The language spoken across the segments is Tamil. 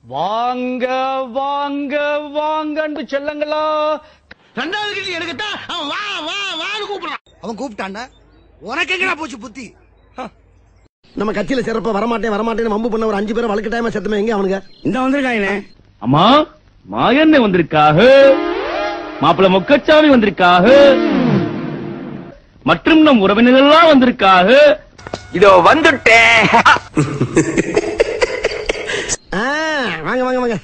வாங்க வாங்க வாங்க அன்பு செல்லங்களா. ரெண்டாவது கேள்வி எடுக்கத்தான் அவன் வா வா வான்னு கூப்பிடுறான். அவன் கூப்பிட்டான்டா, உனக்கு எங்கடா போச்சு புத்தி? நம்ம கட்சியில சிறப்பா வரமாட்டேன்னு வம்பு பண்ண ஒரு 5 பேரை வழக்கு டைமா செத்துமே எங்க அவனுங்க? இந்த வந்திருக்காங்க. அம்மா மாயண்ணே வந்திருக்காக, மாப்பிள்ள மொக்கச்சாமி வந்திருக்காக, மற்றும் நம் உறவினர்கள்லாம் வந்திருக்காக. இதோ வந்துட்டேன். வாங்க வாங்க வாங்க.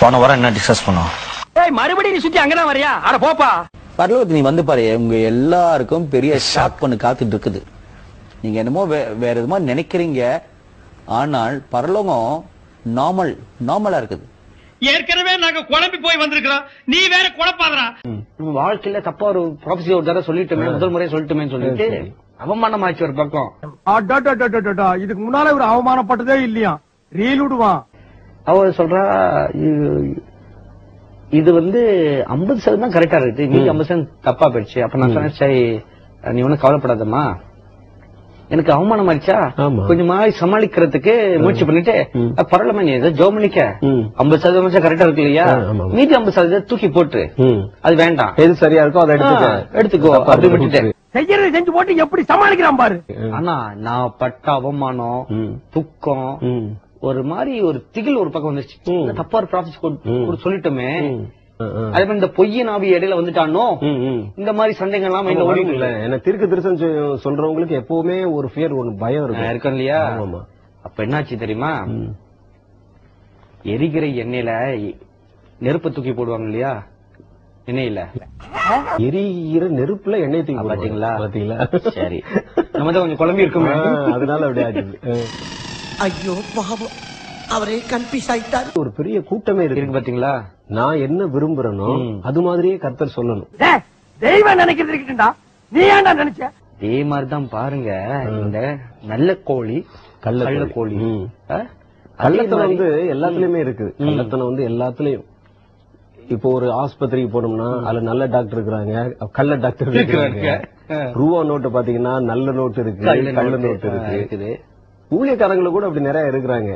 போன வாரம் என்ன டிஸ்கஸ் பண்ணோம்? மறுபடியும் நீ சுத்தி அங்கதான் வரியா? அட போப்பா. பரலோகத்து நீ வந்து பாரு, உங்க எல்லாருக்கும் பெரிய ஷாக் பண்ணு காத்துட்டு இருக்குது. நீங்க என்னமோ வேற எதுமோ நினைக்கிறீங்க, ஆனால் பரலோகம் நார்மலா இருக்குது. ஏற்கனவே நாங்க குழம்பி போய் வந்திருக்கிறோம், நீ வேற குழப்பாதரா. வாழ்க்கையில தப்பா ஒரு ப்ராஃபஸி ஒரு தடவை சொல்லிட்டுமே, முதல் முறை சொல்லிட்டுமே சொல்லிட்டு அவமானமாச்சு ஒரு பக்கம். இதுக்கு முன்னால ஒரு அவமானப்பட்டதே இல்லையா? ரீல் விடுவான். அவர் சொல்றா இது வந்து 50% தான் கரெக்டா இருக்கு, மீதி 50% தப்பா போயிடுச்சு. அப்ப நான் சொன்னேன், சரி நீ ஒன்னும் கவலைப்படாதம்மா, எனக்கு அவமானம் ஆயிடுச்சா கொஞ்சம் மாதிரி சமாளிக்கிறதுக்கு முயற்சி பண்ணிட்டு பரவாயில்ல நீ ஏதோ ஜோமனிக்க 50% கரெக்டா இருக்கு இல்லையா, மீதி 50% தூக்கி போட்டு அது வேண்டாம், எது சரியா இருக்கோ அதை எடுத்துக்கோ அப்படி விட்டுட்டேன். செய்யறது செஞ்சு போட்டு எப்படி சமாளிக்கிறான் பாரு. ஆனா நான் பட்ட அவமானம், துக்கம், ஒரு மாதிரி ஒரு திகில் ஒரு பக்கம் வந்துருச்சு. தப்பா ஒரு ப்ராஃபஸ் சொல்லிட்டோமே, அதே மாதிரி இந்த பொய்யின் ஆவி இடையில வந்துட்டானோ, இந்த மாதிரி சந்தேகம்லாம் மைண்ட்ல ஓடிட்டு இல்ல. என்ன திருக்கு திருசன் சொல்றவங்களுக்கு எப்பவுமே ஒரு ஃபியர், ஒரு பயம் இருக்கும் இல்லையா? அப்ப என்னாச்சு தெரியுமா, எரிகிற எண்ணெயில நெருப்பு தூக்கி போடுவாங்க இல்லையா, எண்ணெயில எரிகிற நெருப்புல எண்ணெய் தூக்கி பாத்தீங்களா? சரி, நம்ம தான் கொஞ்சம் குழம்பி இருக்குமே, அதனால அப்படி ஆச்சு. ஐயோ பாவம், அவரே கன்ஃபியூஸ் ஆயிட்டார். ஒரு பெரிய கூட்டமே இருக்கு பாத்தீங்களா? நான் என்ன விரும்புறேனோ அது மாதிரியே கர்த்தர் சொல்லணும். தெய்வம் நினைக்கிறது இருக்கா, நீ ஏன்டா நினைச்ச? அதே மாதிரிதான் பாருங்க, இந்த நல்ல கோழி கள்ள கோழி. கள்ளத்தனம் வந்து எல்லாத்துலயுமே இருக்குது. கள்ளத்தனம் வந்து எல்லாத்துலயும். இப்போ ஒரு ஆஸ்பத்திரிக்கு போனோம்னா அதுல நல்ல டாக்டர் இருக்கிறாங்க, கள்ள டாக்டர் இருக்கிறாங்க. ரூபா நோட்டு பாத்தீங்கன்னா நல்ல நோட்டு இருக்கு, கள்ள நோட்டு இருக்குது. ஊழியக்காரங்களும் கூட அப்படி நிறைய இருக்கிறாங்க.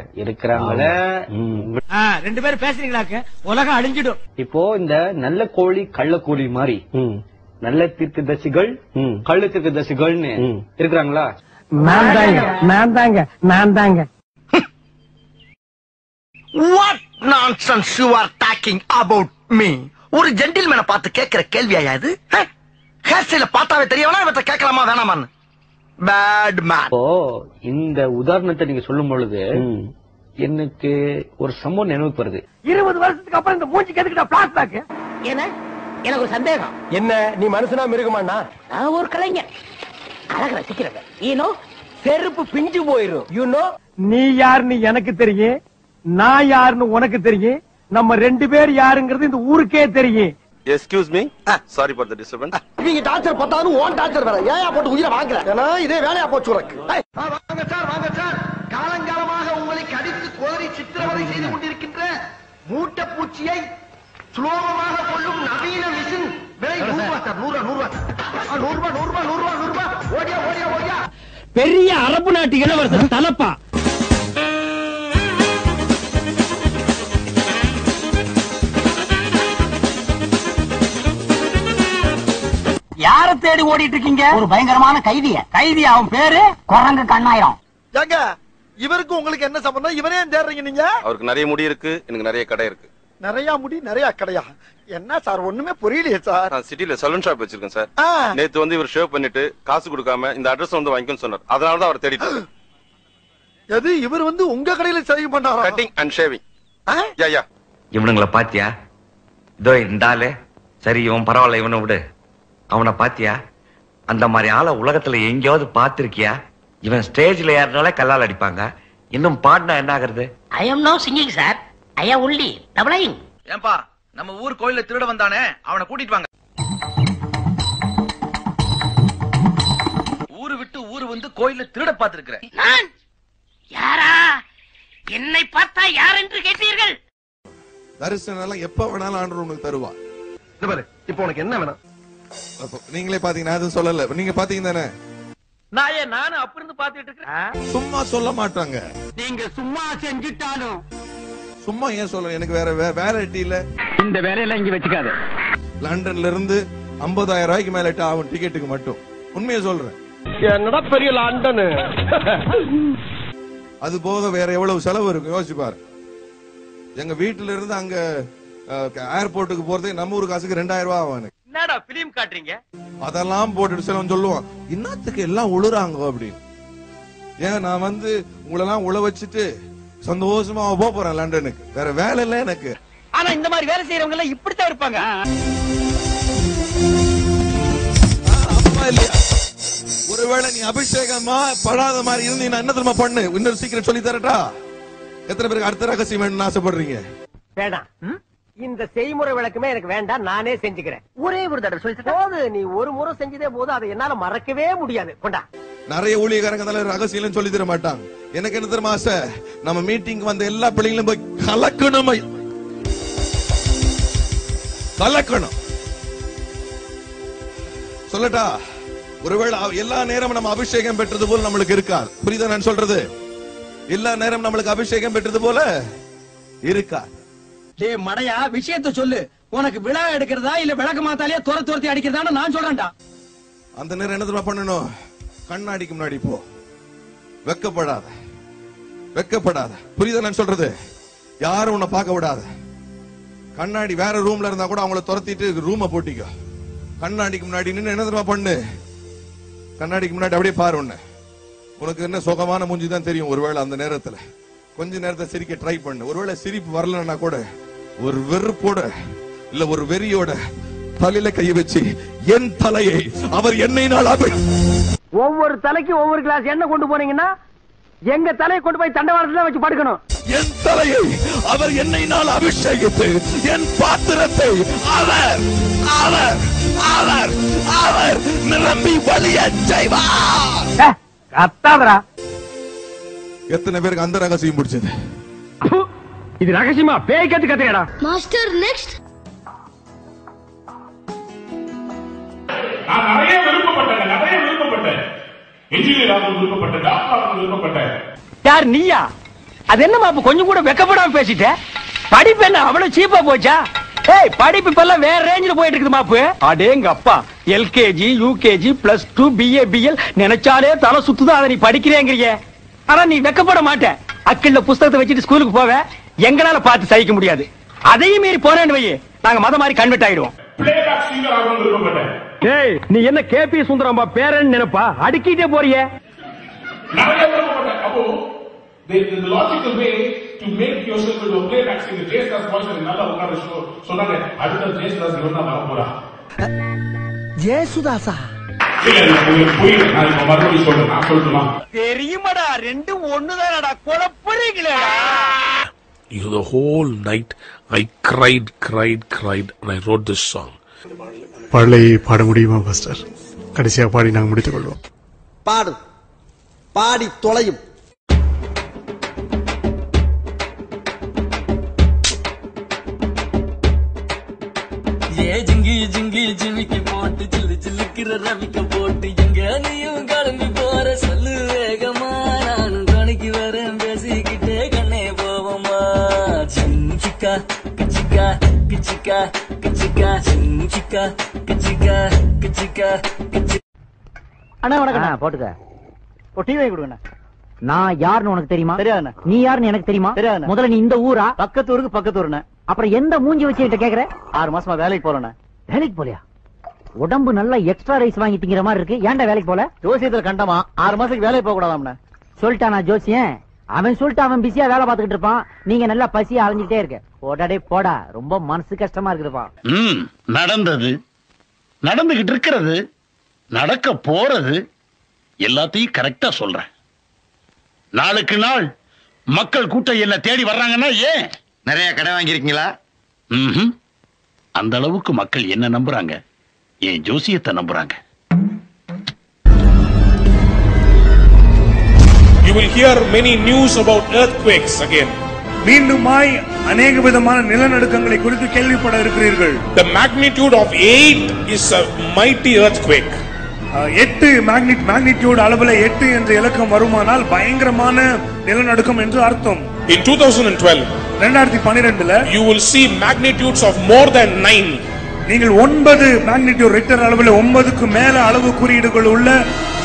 ரெண்டு பேரும் பேசுறீங்களாக்க உலகம் அழிஞ்சிடும். இப்போ இந்த நல்ல கோழி கள்ள கோழி மாதிரி நல்ல தீர்க்கதரிசிகள் கள்ள தீர்க்கதரிசிகள்னு இருக்கிறாங்களா? நான் தாங்க. What nonsense you are talking about me? ஒரு ஜென்டில்மேனை பார்த்து கேட்கிற கேள்வியா இது? ஹேர் ஸ்டைல பார்த்தாவே தெரியவனா இவற்றை கேட்கலாமா வேணாமான்னு? Bad man. இப்போ இந்த உதாரணத்தை நீங்க சொல்லும் பொழுது எனக்கு ஒரு சம்பவம் நினைவுக்கு வருது. 20 வருஷத்துக்கு அப்புறம் இந்த மூஞ்சி கேட்டுக்கிட்ட பிளாஷ்பேக். ஏன்னா எனக்கு ஒரு சந்தேகம். என்ன நீ மனுஷனா மிருகமானா? நான் ஒரு கலைஞர், அழகு ரசிக்கிறவன். யூனோ செருப்பு பிஞ்சு போயிரும். யூனோ நீ யாருன்னு எனக்கு தெரியும், நான் யாருன்னு உனக்கு தெரியும், நம்ம 2 பேர் யாருங்கிறது இந்த ஊருக்கே தெரியும். Excuse me, sorry for the disturbance. நீங்க டார்ச்சர் பத்தாலும் ஓன் டார்ச்சர் வேற ஏயா போட்டு உயிரை வாங்குற? ஏன்னா இதே வேலையா போச்சு உனக்கு. வாங்க சார், காலங்காலமாக உங்களை கடித்து கோரி சித்திரவதை செய்து கொண்டிருக்கின்ற மூட்டை பூச்சியை சுலோகமாக கொள்ளும் நவீன மிஷின் விலை 100 ரூபாய் சார். 100 ரூபாய். ஓடியா. பெரிய அரபு நாட்டு இளவரசர் தலப்பா. யார தேடி ஓடிட்டு இருக்கீங்க? ஒரு பயங்கரமான கைதி. அவன் பேரு குரங்கு கண்ணாயிரம். ஏங்க இவருக்கு உங்களுக்கு என்ன சம்பந்தம்? இவரே தேடுறீங்க நீங்க? அவருக்கு நிறைய முடி இருக்கு, எனக்கு நிறைய கடை இருக்கு. நிறைய முடி நிறைய கடையா? என்ன சார் ஒண்ணுமே புரியலையே சார். நான் சிட்டில சலூன் ஷாப் வச்சிருக்கேன் சார். நேத்து வந்து இவர் ஷேவ் பண்ணிட்டு காசு கொடுக்காம இந்த அட்ரஸ் வந்து வாங்கிக்கணும்னு சொன்னார். அதனாலதான் அவர் தேடிட்டு. எது இவர் வந்து உங்க கடையில சேவிங் பண்றாரா? Cutting and shaving. யா இவனுங்களை பாத்தியா? இதோ இந்த ஆளு சரி, இவன் பரவாயில்ல, இவனை விடு. அவனை பாத்தியா? அந்த மாதிரி ஆளை உலகத்துல எங்கேயாவது பாத்திருக்கியா? இவன் ஸ்டேஜ்ல ஏறினாலே கல்லால் அடிப்பாங்க, இன்னும் பாடினா என்ன ஆகுறது? I am no singing sir, I am only doubling. ஏன்பா நம்ம ஊர் கோயில்ல திருட வந்தானே, அவனை கூட்டிட்டு வாங்க. ஊரு விட்டு ஊரு வந்து கோயில்ல திருட பாத்துருக்கிறேன். நான் யாரா? என்னை பார்த்தா யார் என்று கேட்டீர்கள்? தரிசனம் எல்லாம் எப்ப வேணாலும் ஆண்டவர் உங்களுக்கு தருவா. இப்போ உனக்கு என்ன வேணும்? நீங்களே பாத்தீங்கன்னா அது சொல்லல, நீங்க பாத்தீங்க தானே? நானும் அப்ப இருந்து பாத்துட்டு இருக்கேன். சும்மா சொல்ல மாட்டாங்க. நீங்க சும்மா செஞ்சுட்டாலும் சும்மா ஏன் சொல்ல, எனக்கு வேற வேலை இல்ல. இந்த வேலையெல்லாம் இங்க வச்சுக்காத. லண்டன்ல இருந்து 50,000 ரூபாய்க்கு மேல ஆகும் டிக்கெட்டுக்கு மட்டும். உண்மையை சொல்றேன். என்னடா பெரிய லண்டனு. அது போக வேற எவ்வளவு செலவு இருக்கும் யோசிச்சு பாரு. எங்க வீட்டுல இருந்து அங்க ஏர்போர்ட்டுக்கு போறதுக்கு நம்ம ஊர் காசுக்கு 2000 ரூபாய் ஆகும். என்னடா பிலிம் காட்டுறீங்க? அதெல்லாம் போட்டுட்டு சிலவன் சொல்லுவான், இன்னத்துக்கு எல்லாம் உழுறாங்க அப்படின்னு. ஏன் நான் உங்களெல்லாம் உழ வச்சுட்டு சந்தோஷமா போறேன் லண்டனுக்கு. வேற வேலை இல்ல எனக்கு. ஆனா இந்த மாதிரி வேலை செய்யறவங்க எல்லாம் இப்படித்தான் இருப்பாங்க. இல்லையா? ஒருவேளை நீ அபிஷேகமா படாத மாதிரி இருந்து நான் என்ன தெரியுமா பண்ணு, இன்னொரு சீக்கிரம் சொல்லி தரட்டா? எத்தனை பேருக்கு அடுத்த ரகசியம் வேணும்னு ஆசைப்படுறீங்க? வேண்டாம், இந்த செய்முறை விளக்குமே எனக்கு வேண்டாம், நானே செஞ்சுக்கிறேன். ஒரே ஒரு தடவை சொல்லி நீ ஒரு முறை செஞ்சதே போது அதை என்னால மறக்கவே முடியாது. கொண்டா. நிறைய ஊழியக்காரங்க ரகசியம் சொல்லி தர மாட்டாங்க. எனக்கு என்ன தெரியுமா ஆசை, நம்ம மீட்டிங் வந்த எல்லா பிள்ளைங்களும் போய் கலக்கணும். கலக்கணும் சொல்லட்டா? ஒருவேளை எல்லா நேரமும் நம்ம அபிஷேகம் பெற்றது போல நம்மளுக்கு இருக்காது. புரியுதா நான் சொல்றது? எல்லா நேரம் நம்மளுக்கு அபிஷேகம் பெற்றது போல இருக்கா? டேய் மடையா, விஷயத்தை சொல்லு. உனக்கு விழா எடுக்கிறதா இல்ல விளக்கு மாத்தாலே துரத்தி அடிக்கிறதான்னு நான் சொல்றேன்டா. அந்த நேரம் என்ன தெரியுமா பண்ணணும்? கண்ணாடிக்கு முன்னாடி போ. வெக்கப்படாத, வெக்கப்படாத. புரியுதா நான் சொல்றது? யாரும் உன்னை பார்க்க விடாத. கண்ணாடி வேற ரூம்ல இருந்தா கூட அவங்கள துரத்திட்டு ரூமை போட்டிக்கோ. கண்ணாடிக்கு முன்னாடி நின்று என்ன தெரியுமா பண்ணு? கண்ணாடிக்கு முன்னாடி அப்படியே பாரு. உனக்கு என்ன சுகமான மூஞ்சி தான் தெரியும். ஒருவேளை அந்த நேரத்துல கொஞ்ச நேரத்தை சிரிக்க ட்ரை பண்ணு. ஒருவேளை சிரிப்பு வரலன்னா கூட ஒரு வெறுப்போட இல்ல ஒரு வெறியோட தலையில கையை வச்சு, என் தலையை அவர் எண்ணெயினால் ஒவ்வொரு தலைக்கு ஒவ்வொரு கிளாஸ் எண்ணெய் கொண்டு போனீங்கன்னா எங்க தலையை கொண்டு போய் தண்டவாளத்துல வச்சு படுக்கணும். என் தலையை அவர் எண்ணெயினால் அபிஷேகித்து என் பாத்திரத்தை அவர் அவர் அவர் அவர் நிரம்பி வழிய செய்வார். அத்தாவரா? எத்தனை பேருக்கு அந்த ரகசியம் பிடிச்சது? இது ரகசியமா? பேய் கத்து கத்துறடா மாஸ்டர். நெக்ஸ்ட். நான் நிறைய விருப்பப்பட்டேன். இன்ஜினியர் ஆக விருப்பப்பட்டேன், டாக்டர் ஆக விருப்பப்பட்டேன். யார் நீயா? அது என்னமா அப்ப கொஞ்சம் கூட வெக்கப்படாம பேசிட்ட? படிப்பு என்ன அவ்வளவு சீப்பா போச்சா? ஏய், படிப்பு இப்பெல்லாம் வேற ரேஞ்சில போயிட்டு இருக்குது மாப்பு. அடேங்க அப்பா, எல்கேஜி யூகேஜி +2 BA BL நினைச்சாலே தலை சுத்துதான். அதை நீ படிக்கிறேங்கிறீங்க. ஆனா நீ வெக்கப்பட மாட்ட. அக்கிள்ள புஸ்தகத்தை வச்சுட்டு ஸ்கூலுக்கு போவ. எங்களால பார்த்து சகிக்க முடியாது. அதையும் மீறி போறேன்னு வை, நாங்க மத மாதிரி கன்வெர்ட் ஆயிடுவோம். ஏய், நீ என்ன கேபி சுந்தரம்பா பேரன் நினைப்பா? அடுக்கிட்டே போறிய. The logical way to make yourself into a playback singer, J.S. voice நல்லா உட்கார்ந்து சொன்னாங்க. அடுத்த J.S. இவன் தான் வர போறா. ஜேசுதாசா? புரியல, நான் இப்ப மறுபடியும் சொல்றேன். நான் சொல்லட்டுமா? தெரியுமாடா, ரெண்டும் ஒண்ணுதானடா. குழப்பறீங்களேடா. The whole night I cried and I wrote this song. பாடலை பாட முடியுமா பாஸ்டர்? கடைசியா பாடி நாங்க முடித்துக் கொள்வோம். பாடு, பாடி தொலையும். ஜிங்கி ஜிங்கி ஜிமிக்கி போட்டு சில்லு சில்லுக்கிற ரவிக்க போட்டு எங்க நீயும் கிளம்பி போற சொல்லு வேகமா. நானும் துணைக்கு வரேன் பேசிக்கிட்டே கண்ணே போவோமா. சிக்கா கிச்சிக்கா கிச்சிக்கா கிச்சிக்கா சிக்கா கிச்சிக்கா கிச்சிக்கா கிச்சி. அண்ணா வணக்கம். போட்டுக்க. ஒரு டிவி கொடுங்க. நான் யாருன்னு உனக்கு தெரியுமா? தெரியாது. நீ யாருன்னு எனக்கு தெரியுமா? தெரியாது. முதல்ல நீ இந்த ஊரா? பக்கத்து ஊருக்கு பக்கத்து ஊருன்னு. அப்புறம் எந்த மூஞ்சி வச்சுக்கிட்ட கேக்குற? 6 மாசமா வேலைக்கு போறேன். வேலைக்கு போலியா? உடம்பு நல்லா எக்ஸ்ட்ரா ரைஸ் வாங்கி திங்கிற மாதிரி இருக்கு. ஏன்டா வேலைக்கு போல? ஜோசியத்துல கண்டமா 6 மாசத்துக்கு வேலைக்கு போக கூடாதாம்னு சொல்லிட்டானா ஜோசியன்? அவன் சொல்லிட்டு அவன் பிஸியா வேலை பார்த்துக்கிட்டு இருப்பான். நீங்க நல்லா பசியா அலைஞ்சிட்டே இருக்க. போடாடே போடா, ரொம்ப மனசு கஷ்டமா இருக்குதுப்பா. நடந்தது, நடந்துகிட்டு இருக்கிறது, நடக்க போறது எல்லாத்தையும் கரெக்டா சொல்றேன். நாளுக்கு நாள் மக்கள் கூட்டம் என்ன தேடி வர்றாங்கன்னா ஏன்? நிறைய கடை வாங்கிருக்கீங்களா? அந்த அளவுக்கு மக்கள் என்ன நம்புறாங்க, என் ஜோசியத்தை நம்புறாங்க. You will hear many news about earthquakes again. மீண்டுமாய் அநேக விதமான நிலநடுக்கங்களை குறித்து கேள்விப்பட இருக்கிறீர்கள். The magnitude of 8 is a mighty earthquake. 8 magnitude அளவுல 8 என்ற இலக்கம் வருமானால் பயங்கரமான நிலநடுக்கம் என்று அர்த்தம். In 2012, 2012ல you will see magnitudes of more than 9. நீங்கள் 9 மேக்னிடியூட் ரிக்டர் அளவுல 9க்கு மேல அளவு குறியீடுகள் உள்ள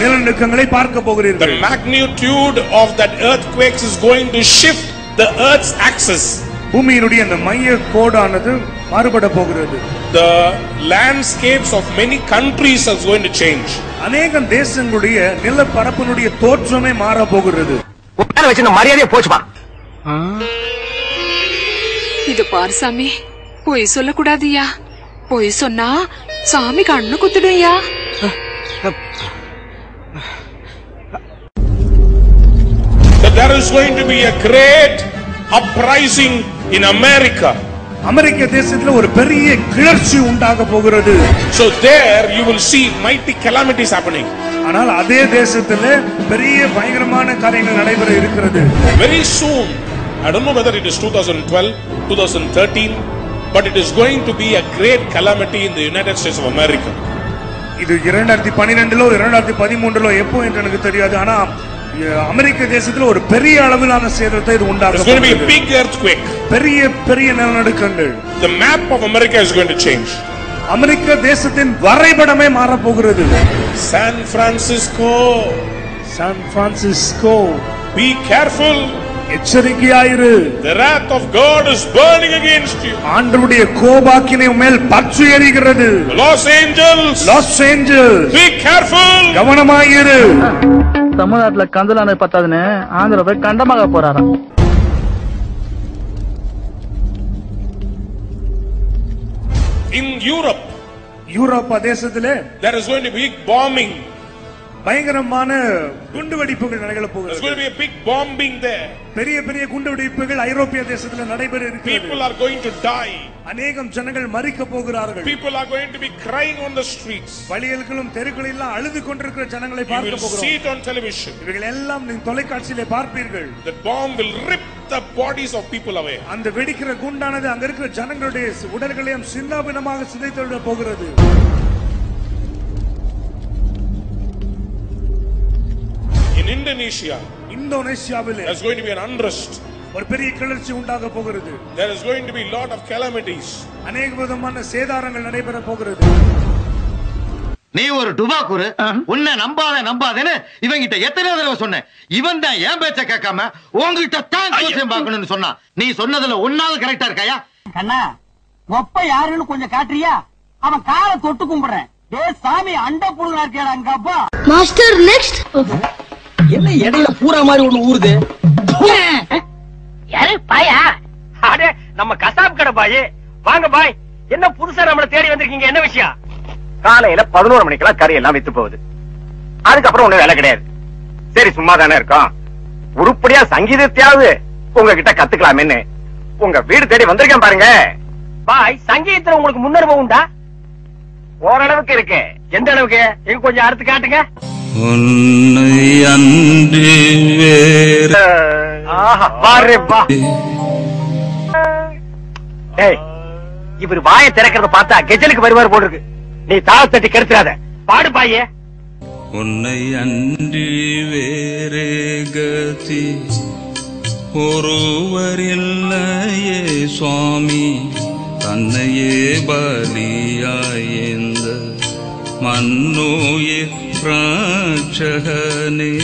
நிலநடுக்கங்களை பார்க்க போகிறீர்கள். The magnitude of that earthquakes is going to shift the earth's axis. பூமியினுடைய அந்த மைய கோடானது மாறுபட போகிறது. The landscapes of many countries are going to change. அநேக தேசங்களுடைய நிலப்பரப்பினுடைய தோற்றமே மாற போகிறது. உட்கார வச்சு மரியாதையே போச்சுமா. இது பாரு சாமி, பொய் சொல்லக்கூடாதுயா. பொய் சொன்னா சாமி கண்ணு குத்துடுயா. There is going to be a great uprising in America. அமெரிக்க தேசத்துல ஒரு பெரிய கிளர்ச்சி உண்டாக போகிறது. So there you will see mighty calamities happening. ஆனால் அதே தேசத்துல பெரிய பயங்கரமான காரியங்கள் நடைபெற இருக்கிறது. Very soon, I don't know whether it is 2012, 2013, but it is going to be a great calamity in the United States of America. இது 2012லோ 2013லோ எப்போ என்று எனக்கு தெரியாது. ஆனா அமெரிக்க தேசத்துல ஒரு பெரிய அளவிலான சேதத்தை இது உண்டாக்கும். It's going to be a big earthquake. பெரிய நிலநடுக்கங்கள். The map of America is going to change. அமெரிக்க தேசத்தின் வரைபடமே மாற போகிறது. San Francisco. Be careful. எச்சரிக்கையாயிரு. The wrath of God is burning against you. ஆண்டவருடைய கோபாக்கினை மேல் பற்றி எரிகிறது. Los Angeles. Be careful. கவனமாயிரு. தமிழ்நாட்டுல கந்தலான பத்தாதுன்னு ஆந்திர போய் கண்டமாக போறாராம். In Europe, யூரோப்பா தேசத்திலே there is going to be bombing. பயங்கரமான குண்டுவெடிப்புகள் நடைபெற போகிறது. There's going to be a big bombing there. பெரிய குண்டுவெடிப்புகள் ஐரோப்பிய தேசத்துல நடைபெற இருக்கிறது. People are going to die. அநேகம் ஜனங்கள் மரிக்க போகிறார்கள். People are going to be crying on the streets. வழிகளிலும் தெருக்களிலும் அழுது கொண்டிருக்கிற ஜனங்களை பார்க்க போகிறோம். You will see it on television. இவைகள் எல்லாம் நீங்க தொலைக்காட்சியிலே பார்ப்பீர்கள். The bomb will rip the bodies of people away. அந்த வெடிக்கிற குண்டானது அங்க இருக்கிற ஜனங்களுடைய உடல்களையும் சின்னாபின்னமாக சிதைத்து போகிறது. In Indonesia, இந்தோனேசியாவிலே there's going to be an unrest. ஒரு பெரிய கிளர்ச்சி உண்டாக போகிறது. There is going to be lot of calamities. அநேக விதமான சேதாரங்கள் நடைபெற போகிறது. நீ ஒரு டுபாக்குரு, உன்னை நம்பாதேன்னு இவங்கிட்ட எத்தனை தடவை சொன்னேன். இவன் தான் என் பேச்ச கேட்காம உங்ககிட்ட தான் ஜோசியம் பார்க்கணும்னு சொன்னா. நீ சொன்னதுல ஒன்னாவது கரெக்டா இருக்காயா? கண்ணா, ஒப்ப யாருன்னு கொஞ்சம் காட்டுறியா? அவன் காலை தொட்டு கும்பிடுறேன். டேய் சாமி, அண்ட புழுங்கா இருக்கேடா அங்க அப்பா. Master next. என்ன இடையில பூரா மாதிரி ஒண்ணு ஊறுது? யாரு பாயா? அடே நம்ம கசாப் கடை பாய். வாங்க பாய், என்ன புதுசா நம்மள தேடி வந்திருக்கீங்க? என்ன விஷயம்? காலையில 11 மணிக்கெல்லாம் கறி எல்லாம் வித்து போகுது. அதுக்கப்புறம் ஒண்ணு வேலை கிடையாது. சரி சும்மா தானே இருக்கோம், உருப்படியா சங்கீதத்தையாவது உங்ககிட்ட கத்துக்கலாமேன்னு உங்க வீடு தேடி வந்திருக்கேன் பாருங்க. பாய், சங்கீதத்துல உங்களுக்கு முன்னனுபவம் உண்டா? ஓரளவுக்கு இருக்கு. எந்த அளவுக்கு? எங்க கொஞ்சம் அறுத்து காட்டுங்க. உன்னை அன்றி வேறு இவர் வாயை திறக்கிறத பார்த்தா கெஜலுக்கு வருவார் போல இருக்கு. நீ தாள தட்டி கெடுத்துறாத. பாடு பாயே. உன்னை அன்றி வேறே கதி ஒருவரில்லையே சுவாமி, தன்னையே பலியாயேந்த மன்னோயே ராட்சகனே.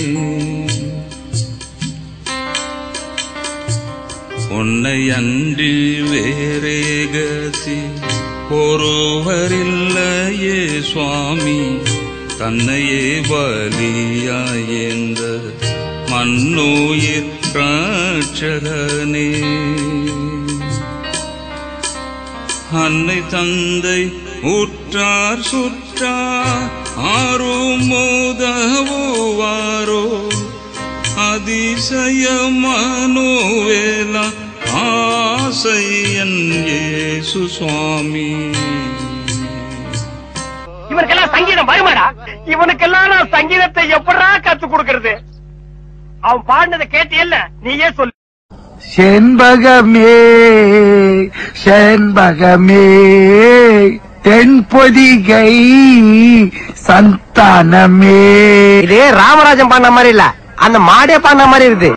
உன்னை அன்றி வேறே கதி ஒருவரில்லையே சுவாமி, தன்னையே பலியாயேந்த மன்னோயிர் ராட்சகனே. அன்னை தந்தை உற்றார் சுற்றார் ஆரும் உதவுவாரோ, அதிசய மனோவேலா ஆசையன் இயேசு சுவாமி. இவனுக்கெல்லாம் சங்கீதம் வருமாடா? இவனுக்கெல்லாம் நான் சங்கீதத்தை எப்படா கத்து கொடுக்கறது? அவன் பாடினதை கேட்டியல்ல, நீயே சொல்லு. செண்பகமே செண்பகமே தென்பொதிகை சந்தானமே. இதே ராமராஜன் பாடின மாதிரி இல்ல, அந்த மாடே பாடின மாதிரி இருக்கு.